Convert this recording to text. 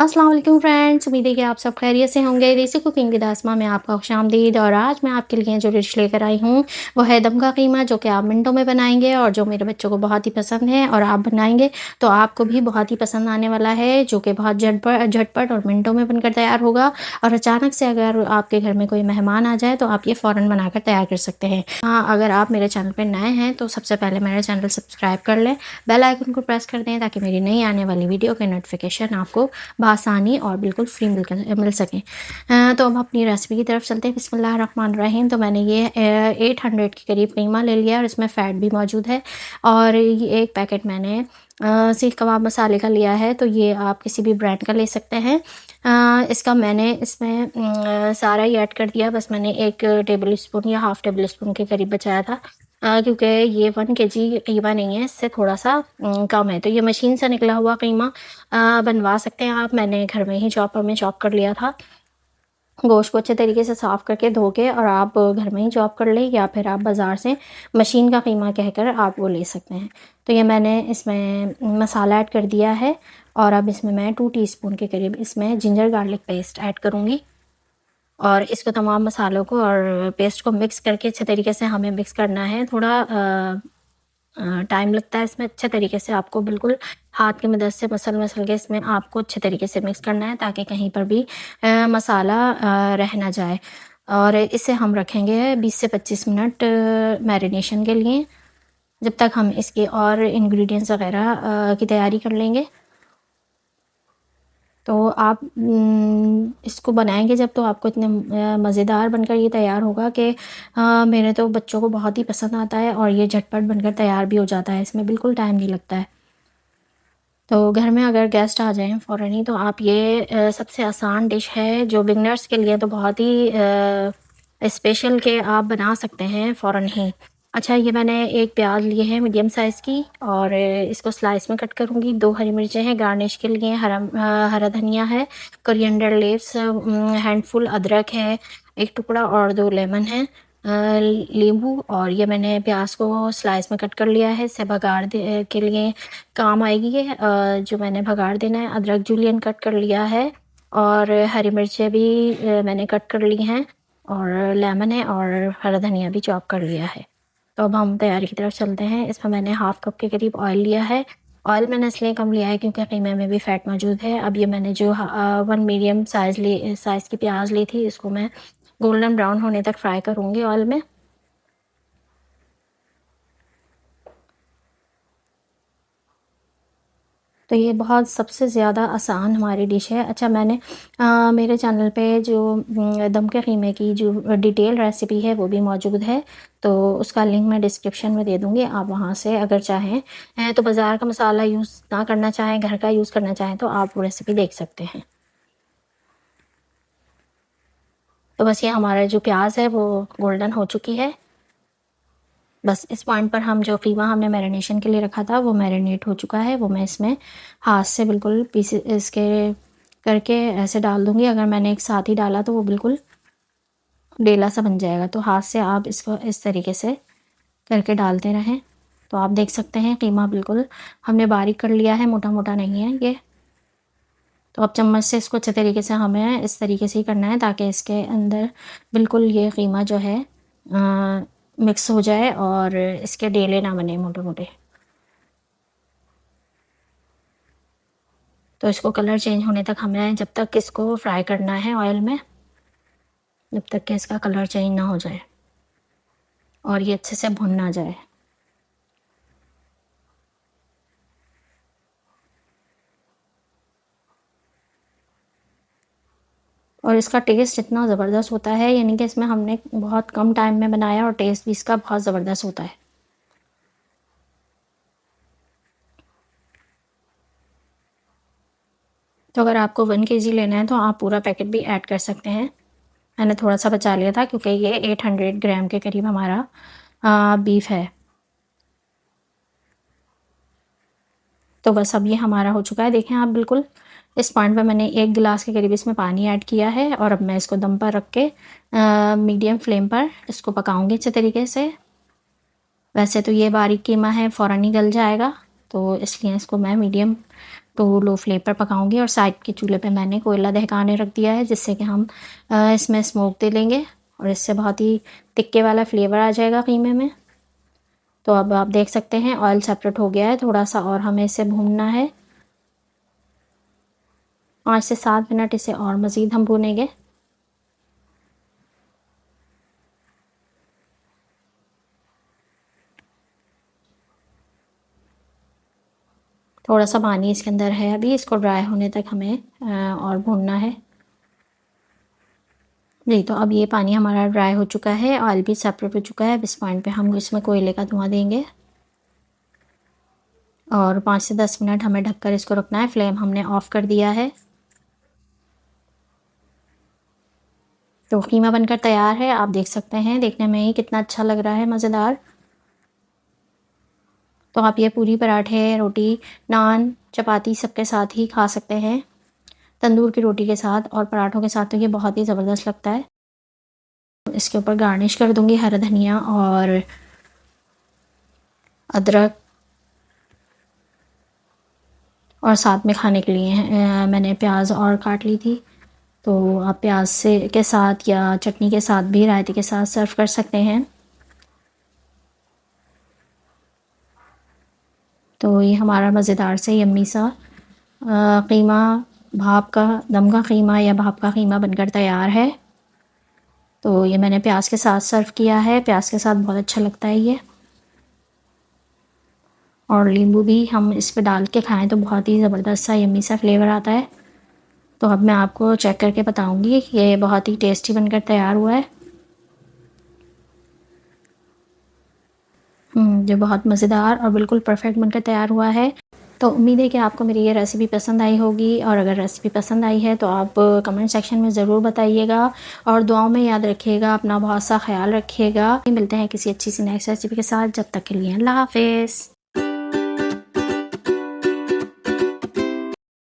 अस्सलाम वालेकुम फ्रेंड्स, उम्मीद है कि आप सब खैरियत से होंगे। देसी कुकिंग विद आसमा में आपका खुशामदीद। और आज मैं आपके लिए जो डिश लेकर आई हूँ वो है दम का कीमा, जो कि आप मिनटों में बनाएंगे और जो मेरे बच्चों को बहुत ही पसंद है। और आप बनाएंगे तो आपको भी बहुत ही पसंद आने वाला है, जो कि बहुत झटपट झटपट और मिनटों में बनकर तैयार होगा। और अचानक से अगर आपके घर में कोई मेहमान आ जाए तो आप ये फ़ौरन बनाकर तैयार कर सकते हैं। हाँ, अगर आप मेरे चैनल पर नए हैं तो सबसे पहले मेरे चैनल सब्सक्राइब कर लें, बेल आइकन को प्रेस कर दें ताकि मेरी नई आने वाली वीडियो के नोटिफिकेशन आपको बआसानी और बिल्कुल फ्री मिल सकें। तो अब अपनी रेसिपी की तरफ चलते हैं। बिस्मिल्लाहिर्रहमानिर्रहीम। तो मैंने ये 800 के करीब कीमा ले लिया और इसमें फ़ैट भी मौजूद है। और ये एक पैकेट मैंने सीख कबाब मसाले का लिया है, तो ये आप किसी भी ब्रांड का ले सकते हैं। इसका मैंने इसमें सारा ही ऐड कर दिया, बस मैंने 1 टेबल स्पून या हाफ़ टेबल स्पून के करीब बचाया था। क्योंकि ये 1 केजी कीमा नहीं है, इससे थोड़ा-सा कम है। तो ये मशीन से निकला हुआ कीमा बनवा सकते हैं आप। मैंने घर में ही चॉपर में चॉप कर लिया था। गोश्त को अच्छे तरीके से साफ़ करके धो के और आप घर में ही चॉप कर लें, या फिर आप बाज़ार से मशीन का कीमा कहकर आप वो ले सकते हैं। तो ये मैंने इसमें मसाला ऐड कर दिया है। और अब इसमें मैं 2 टीस्पून के करीब इसमें जिंजर गार्लिक पेस्ट ऐड करूँगी। और इसको तमाम मसालों को और पेस्ट को मिक्स करके अच्छे तरीके से हमें मिक्स करना है। थोड़ा टाइम लगता है इसमें, अच्छे तरीके से आपको बिल्कुल हाथ की मदद से मसल के इसमें आपको अच्छे तरीके से मिक्स करना है, ताकि कहीं पर भी मसाला रह ना जाए। और इसे हम रखेंगे 20 से 25 मिनट मैरिनेशन के लिए, जब तक हम इसके और इंग्रेडिएंट्स वगैरह की तैयारी कर लेंगे। तो आप इसको बनाएंगे जब, तो आपको इतने मज़ेदार बनकर ये तैयार होगा कि मेरे तो बच्चों को बहुत ही पसंद आता है। और ये झटपट बनकर तैयार भी हो जाता है, इसमें बिल्कुल टाइम नहीं लगता है। तो घर में अगर गेस्ट आ जाएं फ़ौरन ही, तो आप ये सबसे आसान डिश है जो बिगनर्स के लिए तो बहुत ही स्पेशल के आप बना सकते हैं फ़ौरन ही। अच्छा, ये मैंने एक प्याज लिए है मीडियम साइज़ की, और इसको स्लाइस में कट करूँगी। 2 हरी मिर्चें हैं गार्निश के लिए, हरा धनिया है, कोरिएंडर लीव्स, हैंडफुल अदरक है, 1 टुकड़ा, और 2 लेमन है, नींबू। और ये मैंने प्याज को स्लाइस में कट कर लिया है, इसे बघार के लिए काम आएगी ये। जो मैंने बघार देना है, अदरक जूलियन कट कर लिया है, और हरी मिर्चें भी मैंने कट कर ली हैं, और लेमन है, और हरा धनिया भी चॉप कर लिया है। तो अब हम तैयारी की तरफ चलते हैं। इसमें मैंने हाफ़ कप के करीब ऑयल लिया है। ऑयल मैंने इसलिए कम लिया है क्योंकि कीमे में भी फ़ैट मौजूद है। अब ये मैंने जो 1 मीडियम साइज़ की प्याज ली थी, इसको मैं गोल्डन ब्राउन होने तक फ्राई करूँगी ऑयल में। तो ये बहुत सबसे ज़्यादा आसान हमारी डिश है। अच्छा, मैंने मेरे चैनल पे जो दम के कीमे की जो डिटेल रेसिपी है वो भी मौजूद है, तो उसका लिंक मैं डिस्क्रिप्शन में दे दूँगी। आप वहाँ से अगर चाहें तो बाज़ार का मसाला यूज़ ना करना चाहें, घर का यूज़ करना चाहें, तो आप वो रेसिपी देख सकते हैं। तो बस ये हमारा जो प्याज है वो गोल्डन हो चुकी है। बस इस पॉइंट पर हम जो कीमा हमने मैरिनेशन के लिए रखा था वो मैरिनेट हो चुका है। वो मैं इसमें हाथ से बिल्कुल पीस इसके करके ऐसे डाल दूँगी। अगर मैंने एक साथ ही डाला तो वो बिल्कुल डेला सा बन जाएगा, तो हाथ से आप इसको इस तरीके से करके डालते रहें। तो आप देख सकते हैं कीमा बिल्कुल हमने बारीक कर लिया है, मोटा मोटा नहीं है ये। तो अब चम्मच से इसको अच्छे तरीके से हमें इस तरीके से ही करना है, ताकि इसके अंदर बिल्कुल ये कीमा जो है मिक्स हो जाए और इसके डेले ना बने मोटे मोटे। तो इसको कलर चेंज होने तक हमें जब तक इसको फ्राई करना है ऑयल में, जब तक कि इसका कलर चेंज ना हो जाए और ये अच्छे से भुन ना जाए। और इसका टेस्ट इतना ज़बरदस्त होता है, यानी कि इसमें हमने बहुत कम टाइम में बनाया और टेस्ट भी इसका बहुत ज़बरदस्त होता है। तो अगर आपको 1 केजी लेना है तो आप पूरा पैकेट भी ऐड कर सकते हैं। मैंने थोड़ा सा बचा लिया था क्योंकि ये 800 ग्राम के करीब हमारा बीफ है। तो बस अब ये हमारा हो चुका है। देखें आप बिल्कुल इस पॉइंट पे मैंने 1 गिलास के करीब इसमें पानी ऐड किया है, और अब मैं इसको दम पर रख के मीडियम फ्लेम पर इसको पकाऊंगी अच्छे तरीके से। वैसे तो ये बारीक कीमा है, फ़ौरन ही गल जाएगा, तो इसलिए इसको मैं मीडियम तो लो फ्लेम पर पकाऊंगी और साइड के चूल्हे पे मैंने कोयला दहकाने रख दिया है, जिससे कि हम इसमें स्मोक दे लेंगे और इससे बहुत ही टिक्के वाला फ्लेवर आ जाएगा कीमे में। तो अब आप देख सकते हैं ऑयल सेपरेट हो गया है, थोड़ा सा और हमें इसे भूनना है। 5 से 7 मिनट इसे और मज़ीद हम भूनेंगे। थोड़ा सा पानी इसके अंदर है अभी, इसको ड्राई होने तक हमें और भूनना है। जी, तो अब ये पानी हमारा ड्राई हो चुका है, ऑयल भी सेपरेट हो चुका है। अब इस पॉइंट पे हम इसमें कोयले का धुआं देंगे और 5 से 10 मिनट हमें ढककर इसको रखना है। फ्लेम हमने ऑफ़ कर दिया है। तो कीमा बनकर तैयार है, आप देख सकते हैं, देखने में ही कितना अच्छा लग रहा है, मज़ेदार। तो आप ये पूरी पराठे, रोटी, नान, चपाती सबके साथ ही खा सकते हैं। तंदूर की रोटी के साथ और पराठों के साथ तो ये बहुत ही ज़बरदस्त लगता है। इसके ऊपर गार्निश कर दूँगी हरा धनिया और अदरक, और साथ में खाने के लिए मैंने प्याज और काट ली थी। तो आप प्याज से के साथ या चटनी के साथ भी, रायते के साथ सर्व कर सकते हैं। तो ये हमारा मज़ेदार से यम्मी सा कीमा, भाप का, दम का कीमा या भाप का कीमा बनकर तैयार है। तो ये मैंने प्याज के साथ सर्व किया है, प्याज के साथ बहुत अच्छा लगता है ये। और नींबू भी हम इस पे डाल के खाएं तो बहुत ही ज़बरदस्त सा यम्मी सा फ्लेवर आता है। तो अब मैं आपको चेक करके बताऊंगी कि ये बहुत ही टेस्टी बनकर तैयार हुआ है। जो बहुत मज़ेदार और बिल्कुल परफेक्ट बनकर तैयार हुआ है। तो उम्मीद है कि आपको मेरी ये रेसिपी पसंद आई होगी, और अगर रेसिपी पसंद आई है तो आप कमेंट सेक्शन में ज़रूर बताइएगा और दुआओं में याद रखिएगा, अपना बहुत सा ख्याल रखिएगा। मिलते हैं किसी अच्छी सी नेक्स्ट रेसिपी के साथ, जब तक के लिए अल्लाह हाफ़िज़।